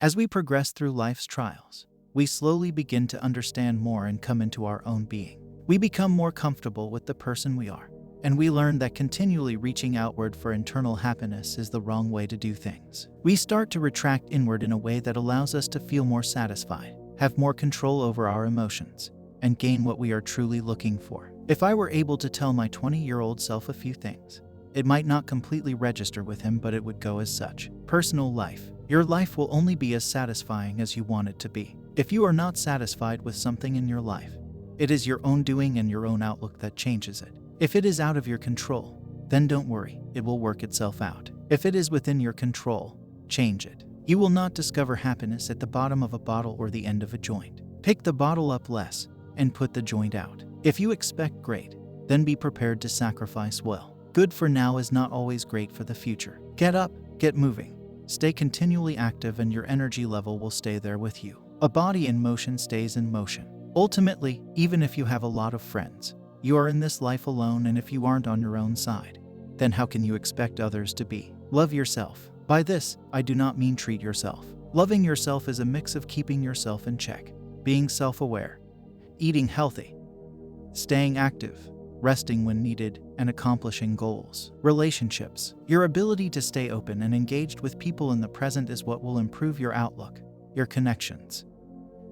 As we progress through life's trials, we slowly begin to understand more and come into our own being. We become more comfortable with the person we are, and we learn that continually reaching outward for internal happiness is the wrong way to do things. We start to retract inward in a way that allows us to feel more satisfied, have more control over our emotions, and gain what we are truly looking for. If I were able to tell my 20-year-old self a few things, it might not completely register with him, but it would go as such. Personal life. Your life will only be as satisfying as you want it to be. If you are not satisfied with something in your life, it is your own doing and your own outlook that changes it. If it is out of your control, then don't worry, it will work itself out. If it is within your control, change it. You will not discover happiness at the bottom of a bottle or the end of a joint. Pick the bottle up less and put the joint out. If you expect great, then be prepared to sacrifice well. Good for now is not always great for the future. Get up, get moving. Stay continually active and your energy level will stay there with you. A body in motion stays in motion. Ultimately, even if you have a lot of friends, you are in this life alone, and if you aren't on your own side, then how can you expect others to be? Love yourself. By this, I do not mean treat yourself. Loving yourself is a mix of keeping yourself in check, being self-aware, eating healthy, staying active, resting when needed, and accomplishing goals. Relationships. Your ability to stay open and engaged with people in the present is what will improve your outlook, your connections,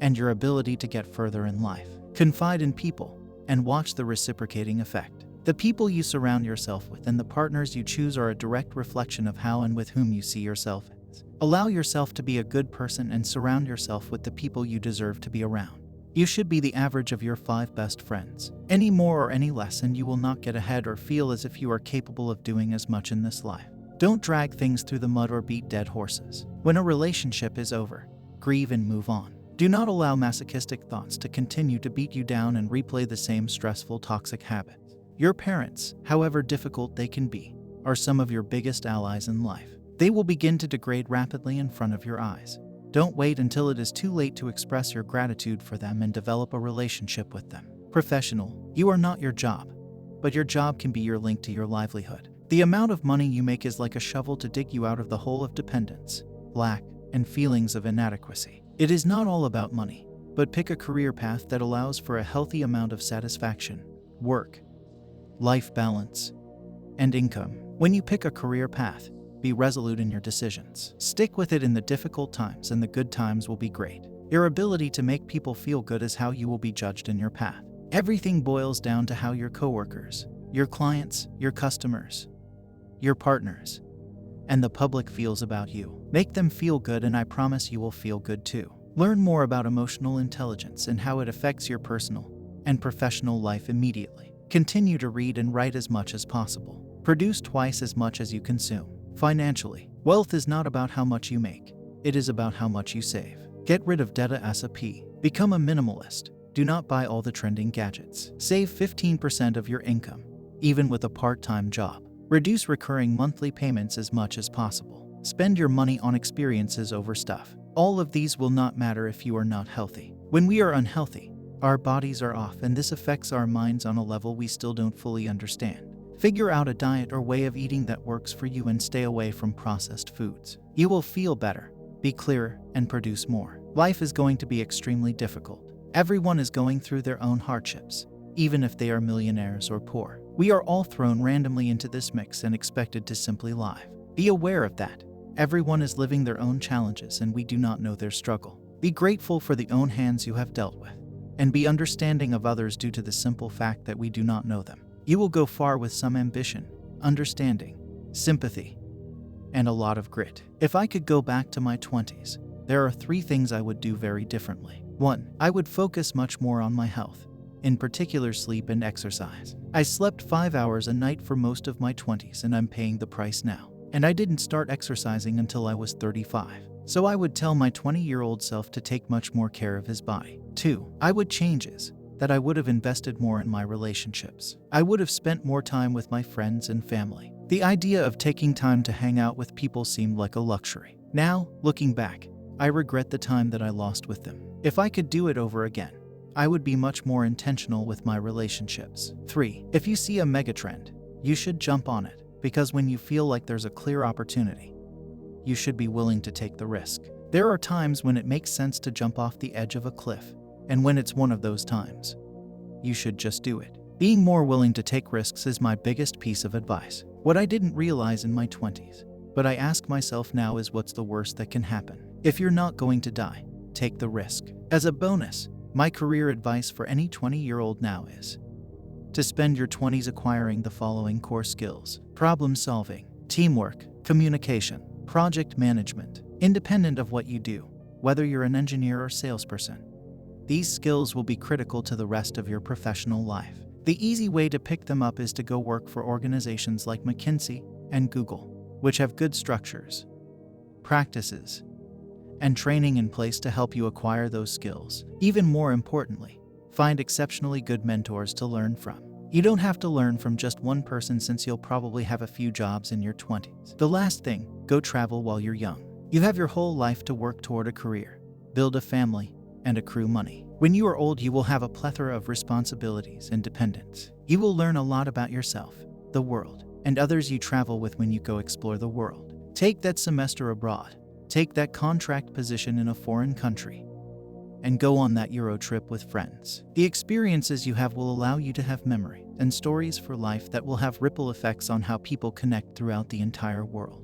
and your ability to get further in life. Confide in people and watch the reciprocating effect. The people you surround yourself with and the partners you choose are a direct reflection of how and with whom you see yourself as. Allow yourself to be a good person and surround yourself with the people you deserve to be around. You should be the average of your 5 best friends. Any more or any less and you will not get ahead or feel as if you are capable of doing as much in this life. Don't drag things through the mud or beat dead horses. When a relationship is over, grieve and move on. Do not allow masochistic thoughts to continue to beat you down and replay the same stressful, toxic habits. Your parents, however difficult they can be, are some of your biggest allies in life. They will begin to degrade rapidly in front of your eyes. Don't wait until it is too late to express your gratitude for them and develop a relationship with them. Professional. You are not your job, but your job can be your link to your livelihood. The amount of money you make is like a shovel to dig you out of the hole of dependence, lack, and feelings of inadequacy. It is not all about money, but pick a career path that allows for a healthy amount of satisfaction, work, life balance, and income. When you pick a career path, be resolute in your decisions. Stick with it in the difficult times, and the good times will be great. Your ability to make people feel good is how you will be judged in your path. Everything boils down to how your coworkers, your clients, your customers, your partners, and the public feels about you. Make them feel good, and I promise you will feel good too. Learn more about emotional intelligence and how it affects your personal and professional life immediately. Continue to read and write as much as possible. Produce twice as much as you consume. Financially, wealth is not about how much you make. It is about how much you save. Get rid of debt ASAP. Become a minimalist. Do not buy all the trending gadgets. Save 15% of your income, even with a part-time job. Reduce recurring monthly payments as much as possible. Spend your money on experiences over stuff. All of these will not matter if you are not healthy. When we are unhealthy, our bodies are off, and this affects our minds on a level we still don't fully understand. Figure out a diet or way of eating that works for you and stay away from processed foods. You will feel better, be clearer, and produce more. Life is going to be extremely difficult. Everyone is going through their own hardships, even if they are millionaires or poor. We are all thrown randomly into this mix and expected to simply live. Be aware of that. Everyone is living their own challenges, and we do not know their struggle. Be grateful for the own hands you have dealt with, and be understanding of others due to the simple fact that we do not know them. You will go far with some ambition, understanding, sympathy, and a lot of grit. If I could go back to my 20s, there are 3 things I would do very differently. 1. I would focus much more on my health, in particular sleep and exercise. I slept 5 hours a night for most of my 20s, and I'm paying the price now. And I didn't start exercising until I was 35. So I would tell my 20-year-old self to take much more care of his body. 2. I would changes that I would have invested more in my relationships. I would have spent more time with my friends and family. The idea of taking time to hang out with people seemed like a luxury. Now, looking back, I regret the time that I lost with them. If I could do it over again, I would be much more intentional with my relationships. 3. If you see a megatrend, you should jump on it, because when you feel like there's a clear opportunity, you should be willing to take the risk. There are times when it makes sense to jump off the edge of a cliff, and when it's one of those times, you should just do it. Being more willing to take risks is my biggest piece of advice. What I didn't realize in my 20s, but I ask myself now, is what's the worst that can happen? If you're not going to die, take the risk. As a bonus, my career advice for any 20-year-old now is to spend your 20s acquiring the following core skills: problem solving, teamwork, communication, project management. Independent of what you do, whether you're an engineer or salesperson, these skills will be critical to the rest of your professional life. The easy way to pick them up is to go work for organizations like McKinsey and Google, which have good structures, practices, and training in place to help you acquire those skills. Even more importantly, find exceptionally good mentors to learn from. You don't have to learn from just one person, since you'll probably have a few jobs in your 20s. The last thing, go travel while you're young. You have your whole life to work toward a career, build a family, and accrue money. When you are old, you will have a plethora of responsibilities and dependents. You will learn a lot about yourself, the world, and others you travel with when you go explore the world. Take that semester abroad, take that contract position in a foreign country, and go on that Euro trip with friends. The experiences you have will allow you to have memory and stories for life that will have ripple effects on how people connect throughout the entire world.